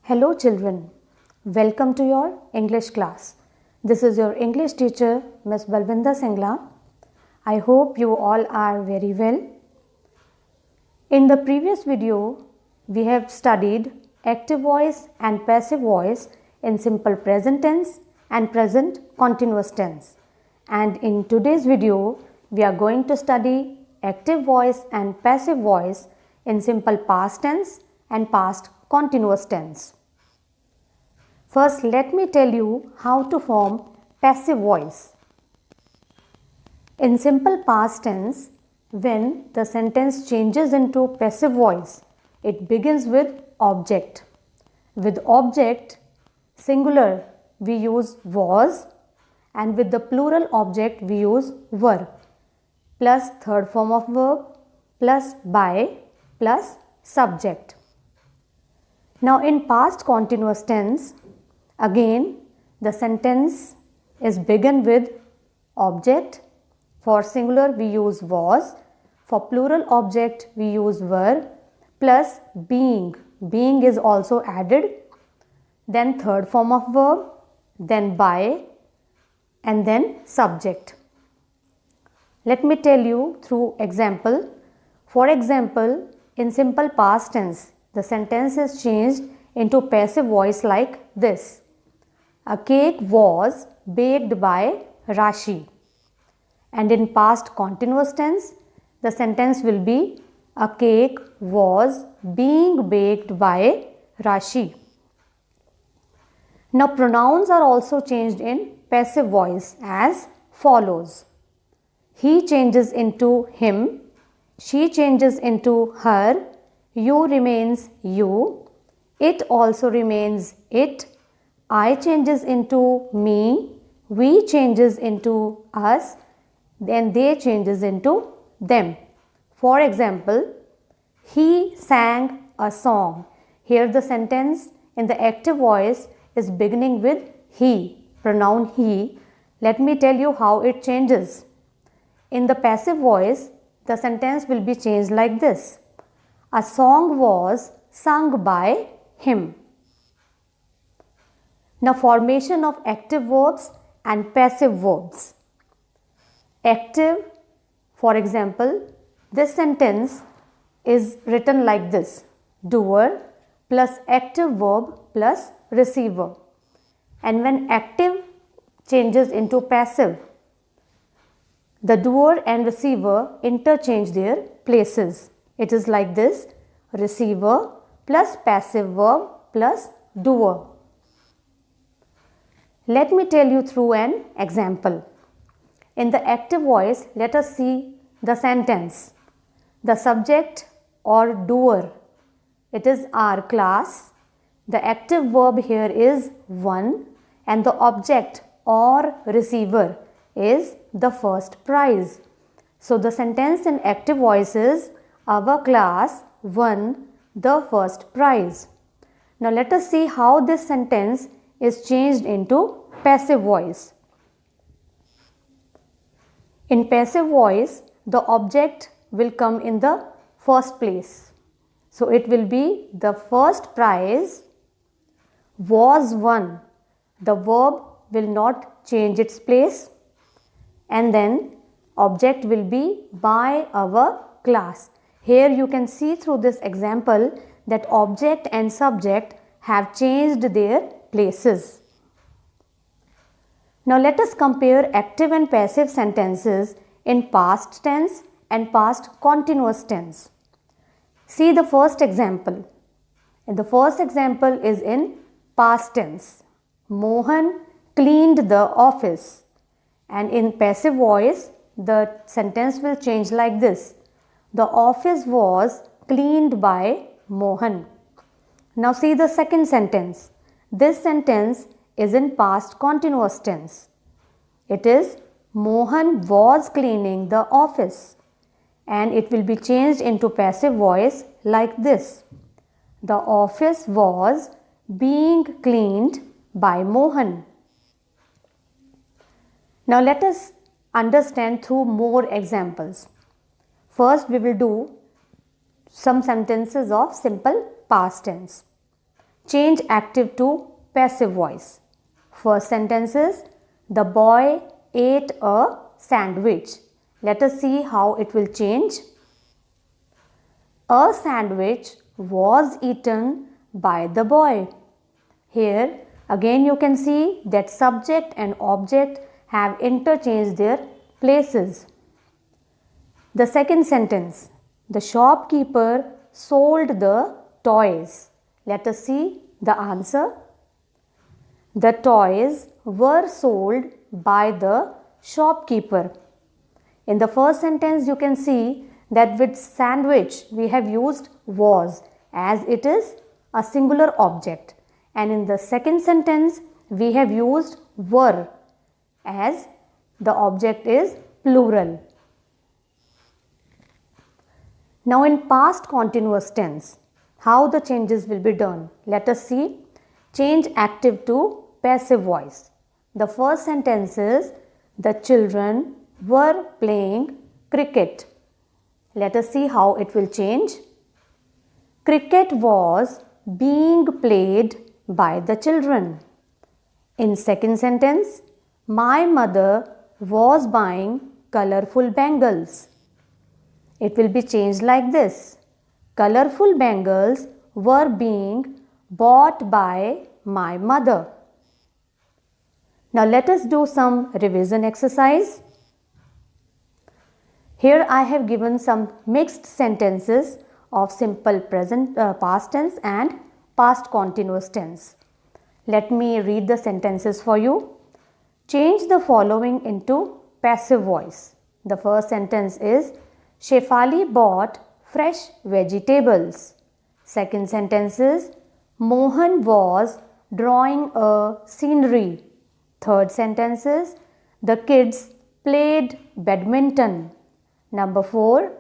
Hello children, welcome to your English class. This is your English teacher Miss Balvinder Singla. I hope you all are very well. In the previous video, we have studied active voice and passive voice in simple present tense and present continuous tense. And in today's video, we are going to study active voice and passive voice in simple past tense and past continuous tense. First, let me tell you how to form passive voice. In simple past tense, when the sentence changes into passive voice, it begins with object. With object, singular, we use was, and with the plural object, we use were, plus third form of verb, plus by, plus subject. Now in past continuous tense, again the sentence is begin with object. For singular we use was, for plural object we use were, plus being. Being is also added, then third form of verb, then by, and then subject. Let me tell you through example. For example, in simple past tense, the sentence is changed into passive voice like this. A cake was baked by Rashi. And in past continuous tense, the sentence will be a cake was being baked by Rashi. Now pronouns are also changed in passive voice as follows. He changes into him, she changes into her, you remains you, it also remains it, I changes into me, we changes into us, then they changes into them. For example, he sang a song. Here the sentence in the active voice is beginning with he, pronoun he. Let me tell you how it changes. In the passive voice, the sentence will be changed like this. A song was sung by him. Now formation of active verbs and passive verbs. Active, for example, this sentence is written like this. Doer plus active verb plus receiver. And when active changes into passive, the doer and receiver interchange their places. It is like this. Receiver plus passive verb plus doer. Let me tell you through an example. In the active voice, let us see the sentence. The subject or doer, it is our class. The active verb here is one and the object or receiver is the first prize. So the sentence in active voice is our class won the first prize. Now let us see how this sentence is changed into passive voice. In passive voice, the object will come in the first place. So it will be the first prize was won. The verb will not change its place, and then object will be by our class. Here you can see through this example that object and subject have changed their places. Now let us compare active and passive sentences in past tense and past continuous tense. See the first example. The first example is in past tense. Mohan cleaned the office. And in passive voice, the sentence will change like this. The office was cleaned by Mohan. Now see the second sentence. This sentence is in past continuous tense. It is Mohan was cleaning the office. And it will be changed into passive voice like this. The office was being cleaned by Mohan. Now let us understand through more examples. First we will do some sentences of simple past tense. Change active to passive voice. First sentence is, the boy ate a sandwich. Let us see how it will change. A sandwich was eaten by the boy. Here again you can see that subject and object have interchanged their places. The second sentence, the shopkeeper sold the toys. Let us see the answer. The toys were sold by the shopkeeper. In the first sentence you can see that with sandwich we have used was as it is a singular object, and in the second sentence we have used were as the object is plural. Now in past continuous tense, how the changes will be done? Let us see. Change active to passive voice. The first sentence is, the children were playing cricket. Let us see how it will change. Cricket was being played by the children. In second sentence, my mother was buying colorful bangles. It will be changed like this. Colorful bangles were being bought by my mother. Now let us do some revision exercise. Here I have given some mixed sentences of simple present past tense and past continuous tense. Let me read the sentences for you. Change the following into passive voice. The first sentence is, Shefali bought fresh vegetables. Second sentence is, Mohan was drawing a scenery. Third sentence is, the kids played badminton. Number 4,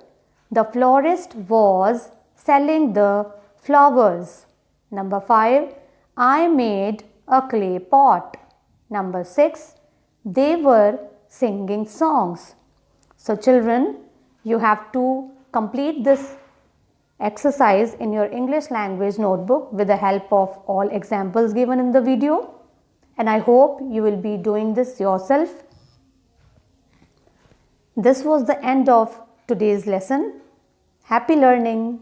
the florist was selling the flowers. Number 5, I made a clay pot. Number 6, they were singing songs. So children, you have to complete this exercise in your English language notebook with the help of all examples given in the video, and I hope you will be doing this yourself. This was the end of today's lesson. Happy learning!